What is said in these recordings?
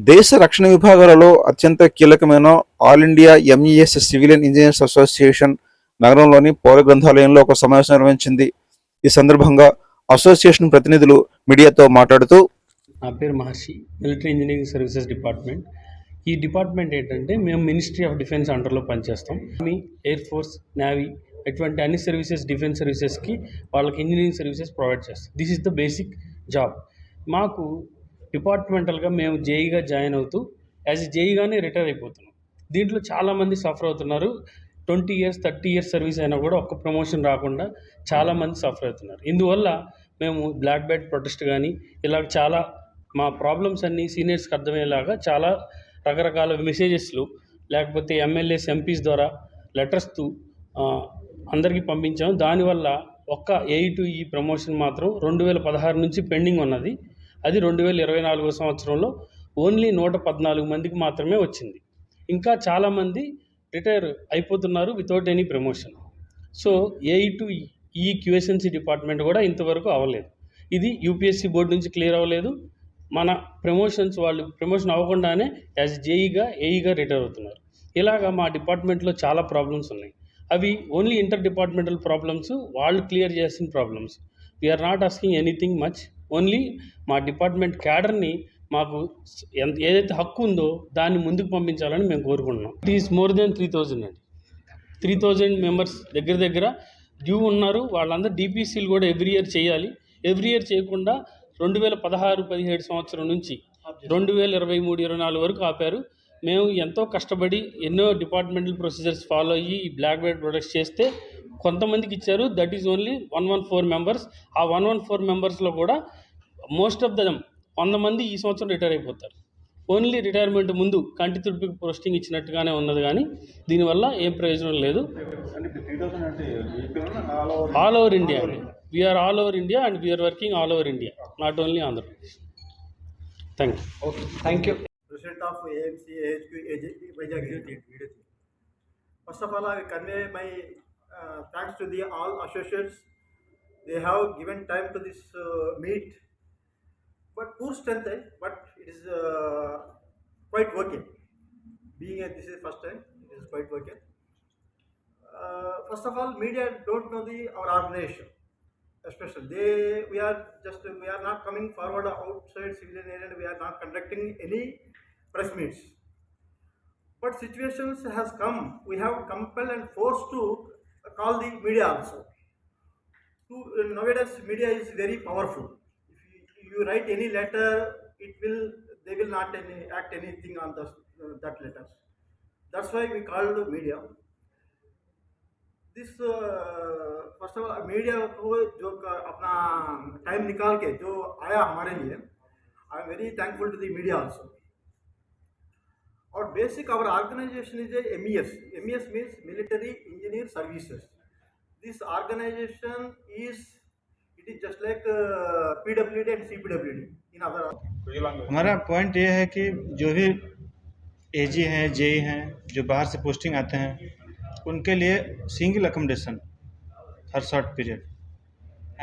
దేశ రక్షణ విభాగాలలో అత్యంత కీలకమైన all India MES civilian engineers association నగరంలోని పౌర గ్రంథాలయంలో ఒక సమావేశం నిర్వహించింది. ఈ సందర్భంగా అసోసియేషన్ ప్రతినిధులు మీడియాతో మాట్లాడుతూ, నా పేరు మహర్షి, మిలిటరీ ఇంజనీరింగ్ సర్వీసెస్ డిపార్ట్మెంట్. ఈ డిపార్ట్మెంట్ ఏంటంటే మేము మినిస్ట్రీ ఆఫ్ డిఫెన్స్ అండర్లో పనిచేస్తాం. ఆర్మీ, ఎయిర్ ఫోర్స్, నేవీ ఇటువంటి అన్ని సర్వీసెస్, డిఫెన్స్ సర్వీసెస్కి వాళ్ళకి ఇంజనీరింగ్ సర్వీసెస్ ప్రొవైడ్ చేస్తాం. This is the basic job. మాకు డిపార్ట్మెంటల్గా మేము జేఈగా జాయిన్ అవుతూ యాజ్ జేఈగానే రిటైర్ అయిపోతున్నాం. దీంట్లో చాలామంది సఫర్ అవుతున్నారు. 20 years 30 years సర్వీస్ అయినా కూడా ఒక్క ప్రమోషన్ రాకుండా చాలామంది సఫర్ అవుతున్నారు. ఇందువల్ల మేము బ్లాక్ బెల్ట్ ప్రొటెస్ట్ కానీ ఇలా చాలా మా ప్రాబ్లమ్స్ అన్నీ సీనియర్స్కి అర్థమయ్యేలాగా చాలా రకరకాల మెసేజెస్లు లేకపోతే ఎమ్మెల్యేస్, ఎంపీస్ ద్వారా లెటర్స్ అందరికీ పంపించాము. దానివల్ల ఒక్క AE ప్రమోషన్ మాత్రం 2016 నుంచి పెండింగ్ ఉన్నది. అది 2024 సంవత్సరంలో ఓన్లీ 114 మందికి మాత్రమే వచ్చింది. ఇంకా చాలామంది రిటైర్ అయిపోతున్నారు without any promotion. So AE QSNC department కూడా ఇంతవరకు అవ్వలేదు. ఇది UPSC బోర్డు నుంచి క్లియర్ అవ్వలేదు. మన ప్రమోషన్స్ వాళ్ళు ప్రమోషన్ అవ్వకుండానే యాజ్ జేఈగా AEగా రిటైర్ అవుతున్నారు. ఇలాగా మా డిపార్ట్మెంట్లో చాలా ప్రాబ్లమ్స్ ఉన్నాయి. అవి ఓన్లీ ఇంటర్ డిపార్ట్మెంటల్ ప్రాబ్లమ్స్, వాళ్ళు క్లియర్ చేసిన problems. We are not asking anything much. Only మా డిపార్ట్మెంట్ క్యాడర్ని మాకు ఏదైతే హక్కు ఉందో దాన్ని ముందుకు పంపించాలని మేము కోరుకుంటున్నాం. ఇట్ ఈస్ మోర్ దెన్ 3000 అండి. 3000 మెంబర్స్ దగ్గర డ్యూ ఉన్నారు. వాళ్ళందరూ DPCలు కూడా ఎవ్రీ ఇయర్ చేయాలి. ఎవ్రీ ఇయర్ చేయకుండా 2016-17 సంవత్సరం నుంచి 2023-24 వరకు ఆపారు. మేము ఎంతో కష్టపడి ఎన్నో డిపార్ట్మెంటల్ ప్రొసీజర్స్ ఫాలో అయ్యి ఈ బ్లాక్ బెల్ట్ ప్రొడక్ట్స్ చేస్తే కొంతమందికి ఇచ్చారు. That is only 114 members. ఆ 114 మెంబర్స్లో కూడా మోస్ట్ ఆఫ్ దమ్ 100 మంది ఈ సంవత్సరం రిటైర్ అయిపోతారు. ఓన్లీ రిటైర్మెంట్ ముందు కంటి తుడిపి పోస్టింగ్ ఇచ్చినట్టుగానే ఉన్నది, కానీ దీనివల్ల ఏం ప్రయోజనం లేదు. ఆల్ ఓవర్ ఇండియా అండి. We are all over India and we are working all over India, not only Andhra Pradesh. Thank you. Okay, thank you. President of AMC AHQ Vizag. First of all, I convey my thanks to the all associates. They have given time to this meet, but poor strength, but it is quite working. Being this is first time, it is quite working. First of all, media don't know our organization, especially we are not coming forward outside civilian area. We are not conducting any press meets, but situations has come. We have compelled and forced to call the media also. Nowadays media is very powerful. If you write any letter, they will not act anything on that letters. That's why we call the media. This first of all media को जो अपना time निकाल के जो आया हमारे लिए, I am very thankful to the media also. और basic our organisation is MES. MES means Military Engineer Services. This organization is just like PWD and CPWD in other. हमारा पॉइंट ये है कि जो भी AG हैं, JE हैं, जो बाहर से पोस्टिंग आते हैं, उनके लिए सिंगल अकोमोडेशन हर short period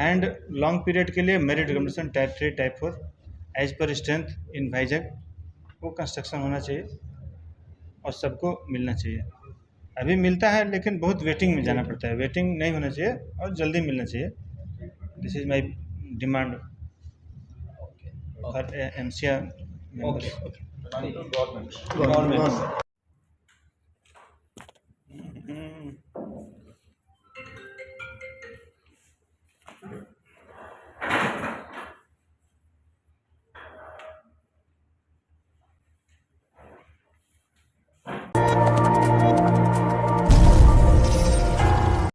and long period के लिए merit accommodation type 3 type 4 as per strength in Vizag वो कंस्ट्रक्शन होना चाहिए और सबको मिलना चाहिए. अभी मिलता है लेकिन बहुत वेटिंग में जाना पड़ता है. वेटिंग नहीं होना चाहिए और जल्दी मिलना चाहिए. This is my demand for MCR members.